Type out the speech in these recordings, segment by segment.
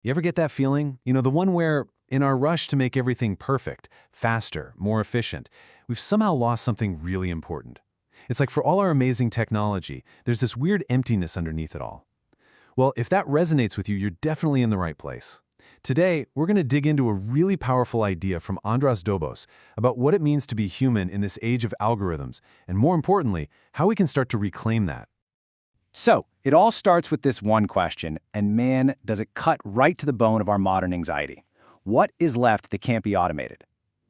You ever get that feeling? You know, the one where, in our rush to make everything perfect, faster, more efficient, we've somehow lost something really important. It's like for all our amazing technology, there's this weird emptiness underneath it all. Well, if that resonates with you, you're definitely in the right place. Today, we're going to dig into a really powerful idea from Andras Dobos about what it means to be human in this age of algorithms, and more importantly, how we can start to reclaim that. So, it all starts with this one question, and man, does it cut right to the bone of our modern anxiety. What is left that can't be automated?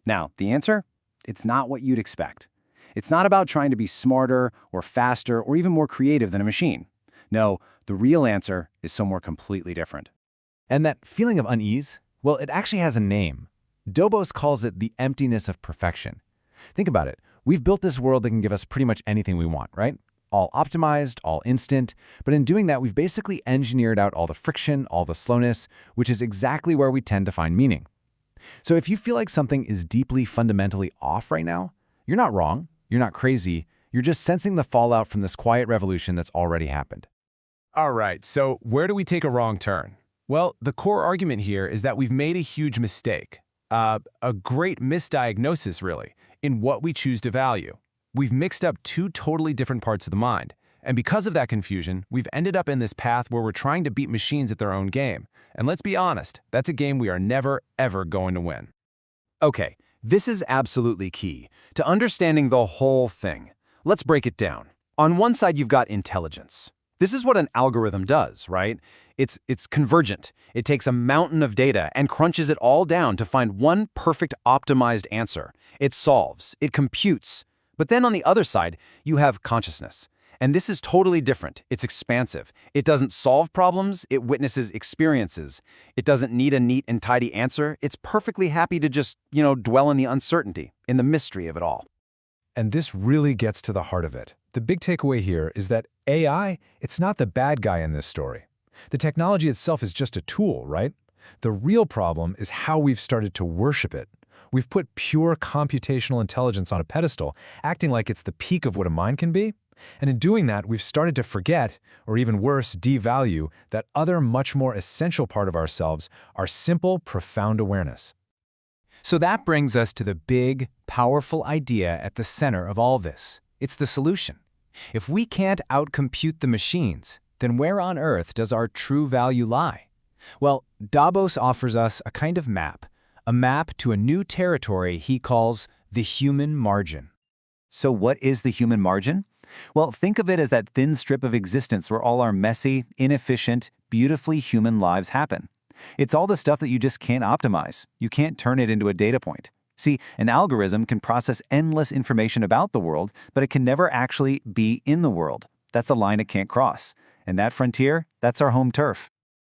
Now, the answer? It's not what you'd expect. It's not about trying to be smarter or faster or even more creative than a machine. No, the real answer is somewhere completely different. And that feeling of unease, well, it actually has a name. Dobos calls it the emptiness of perfection. Think about it. We've built this world that can give us pretty much anything we want, right? All optimized, all instant. But in doing that, we've basically engineered out all the friction, all the slowness, which is exactly where we tend to find meaning. So if you feel like something is deeply fundamentally off right now, you're not wrong, you're not crazy, you're just sensing the fallout from this quiet revolution that's already happened. All right, so where do we take a wrong turn? Well, the core argument here is that we've made a huge mistake, a great misdiagnosis, really, in what we choose to value. We've mixed up two totally different parts of the mind, and because of that confusion, we've ended up in this path where we're trying to beat machines at their own game. And let's be honest, that's a game we are never, ever going to win. Okay, this is absolutely key to understanding the whole thing. Let's break it down. On one side, you've got intelligence. This is what an algorithm does, right? It's convergent. It takes a mountain of data and crunches it all down to find one perfect optimized answer. It solves, it computes. But then on the other side, you have consciousness. And this is totally different. It's expansive. It doesn't solve problems, it witnesses experiences. It doesn't need a neat and tidy answer. It's perfectly happy to just, dwell in the uncertainty, in the mystery of it all. And this really gets to the heart of it. The big takeaway here is that AI, it's not the bad guy in this story. The technology itself is just a tool, right? The real problem is how we've started to worship it. We've put pure computational intelligence on a pedestal, acting like it's the peak of what a mind can be. And in doing that, we've started to forget, or even worse, devalue, that other much more essential part of ourselves, our simple, profound awareness. So that brings us to the big, powerful idea at the center of all this. It's the solution. If we can't outcompute the machines, then where on earth does our true value lie? Well, Davos offers us a kind of map, a map to a new territory he calls the human margin. So what is the human margin? Well, think of it as that thin strip of existence where all our messy, inefficient, beautifully human lives happen. It's all the stuff that you just can't optimize. You can't turn it into a data point. See, an algorithm can process endless information about the world, but it can never actually be in the world. That's a line it can't cross. And that frontier, that's our home turf.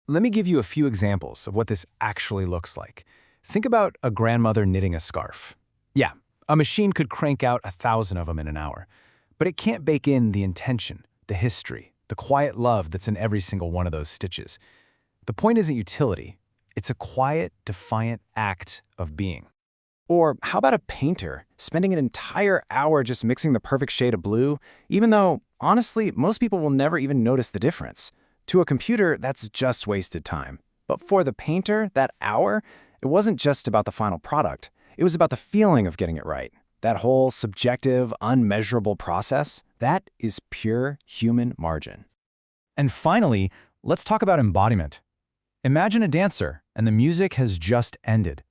Let me give you a few examples of what this actually looks like. Think about a grandmother knitting a scarf. Yeah, a machine could crank out 1,000 of them in an hour, but it can't bake in the intention, the history, the quiet love that's in every single one of those stitches. The point isn't utility. It's a quiet, defiant act of being. Or how about a painter spending an entire hour just mixing the perfect shade of blue, even though, honestly, most people will never even notice the difference. To a computer, that's just wasted time. But for the painter, that hour, it wasn't just about the final product. It was about the feeling of getting it right. That whole subjective, unmeasurable process, that is pure human margin. And finally, let's talk about embodiment. Imagine a dancer, and the music has just ended.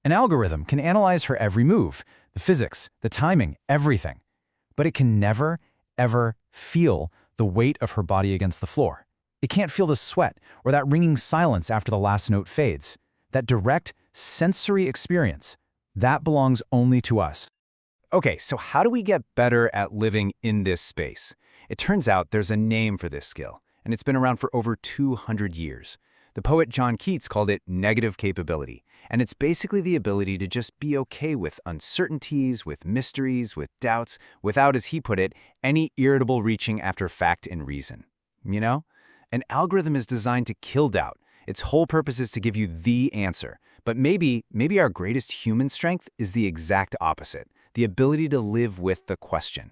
An algorithm can analyze her every move, the physics, the timing, everything. But it can never, ever feel the weight of her body against the floor. It can't feel the sweat or that ringing silence after the last note fades. That direct, sensory experience, that belongs only to us. Okay, so how do we get better at living in this space? It turns out there's a name for this skill, and it's been around for over 200 years. The poet John Keats called it negative capability, and it's basically the ability to just be okay with uncertainties, with mysteries, with doubts, without, as he put it, any irritable reaching after fact and reason. An algorithm is designed to kill doubt. Its whole purpose is to give you the answer. But maybe our greatest human strength is the exact opposite, the ability to live with the question.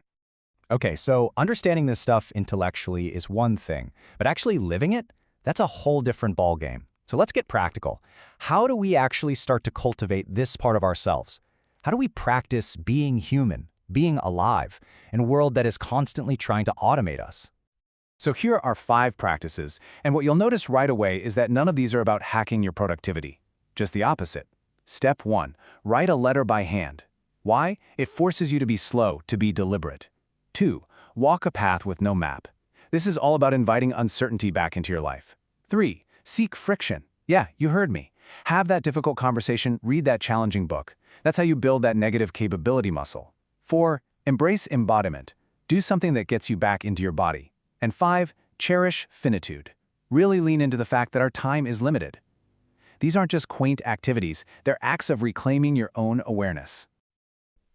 Okay, so understanding this stuff intellectually is one thing, but actually living it, that's a whole different ballgame. So let's get practical. How do we actually start to cultivate this part of ourselves? How do we practice being human, being alive, in a world that is constantly trying to automate us? So here are 5 practices, and what you'll notice right away is that none of these are about hacking your productivity. Just the opposite. Step 1. Write a letter by hand. Why? It forces you to be slow, to be deliberate. 2. Walk a path with no map. This is all about inviting uncertainty back into your life. 3. Seek friction. Yeah, you heard me. Have that difficult conversation, read that challenging book. That's how you build that negative capability muscle. 4. Embrace embodiment. Do something that gets you back into your body. And 5. Cherish finitude. Really lean into the fact that our time is limited. These aren't just quaint activities, they're acts of reclaiming your own awareness.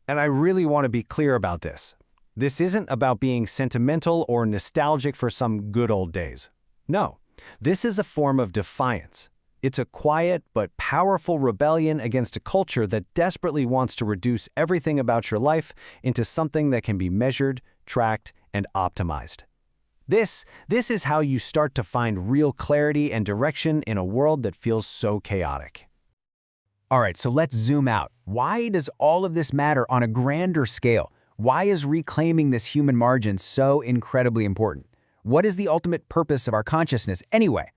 And I really want to be clear about this. This isn't about being sentimental or nostalgic for some good old days. No, this is a form of defiance. It's a quiet but powerful rebellion against a culture that desperately wants to reduce everything about your life into something that can be measured, tracked, and optimized. This is how you start to find real clarity and direction in a world that feels so chaotic. All right, so let's zoom out. Why does all of this matter on a grander scale? Why is reclaiming this human margin so incredibly important? What is the ultimate purpose of our consciousness anyway?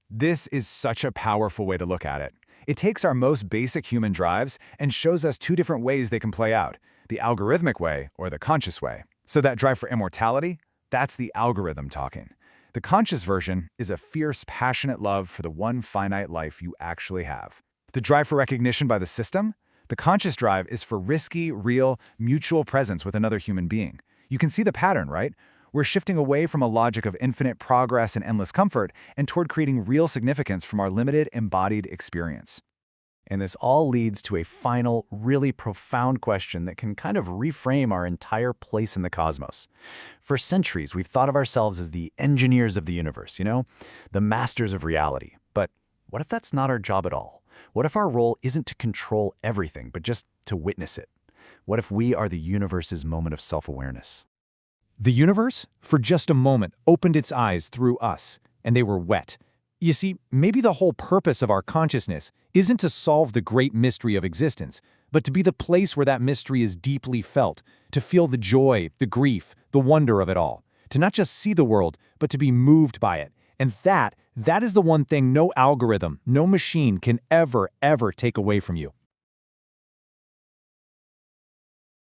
This is such a powerful way to look at it. It takes our most basic human drives and shows us 2 different ways they can play out, the algorithmic way or the conscious way. So that drive for immortality, that's the algorithm talking. The conscious version is a fierce, passionate love for the one finite life you actually have. The drive for recognition by the system? The conscious drive is for risky, real, mutual presence with another human being. You can see the pattern, right? We're shifting away from a logic of infinite progress and endless comfort and toward creating real significance from our limited embodied experience. And this all leads to a final, really profound question that can kind of reframe our entire place in the cosmos. For centuries, we've thought of ourselves as the engineers of the universe, the masters of reality. But what if that's not our job at all? What if our role isn't to control everything, but just to witness it? What if we are the universe's moment of self-awareness? The universe, for just a moment, opened its eyes through us, and they were wet. You see, maybe the whole purpose of our consciousness isn't to solve the great mystery of existence, but to be the place where that mystery is deeply felt, to feel the joy, the grief, the wonder of it all, to not just see the world, but to be moved by it. And that is the one thing no algorithm, no machine can ever take away from you.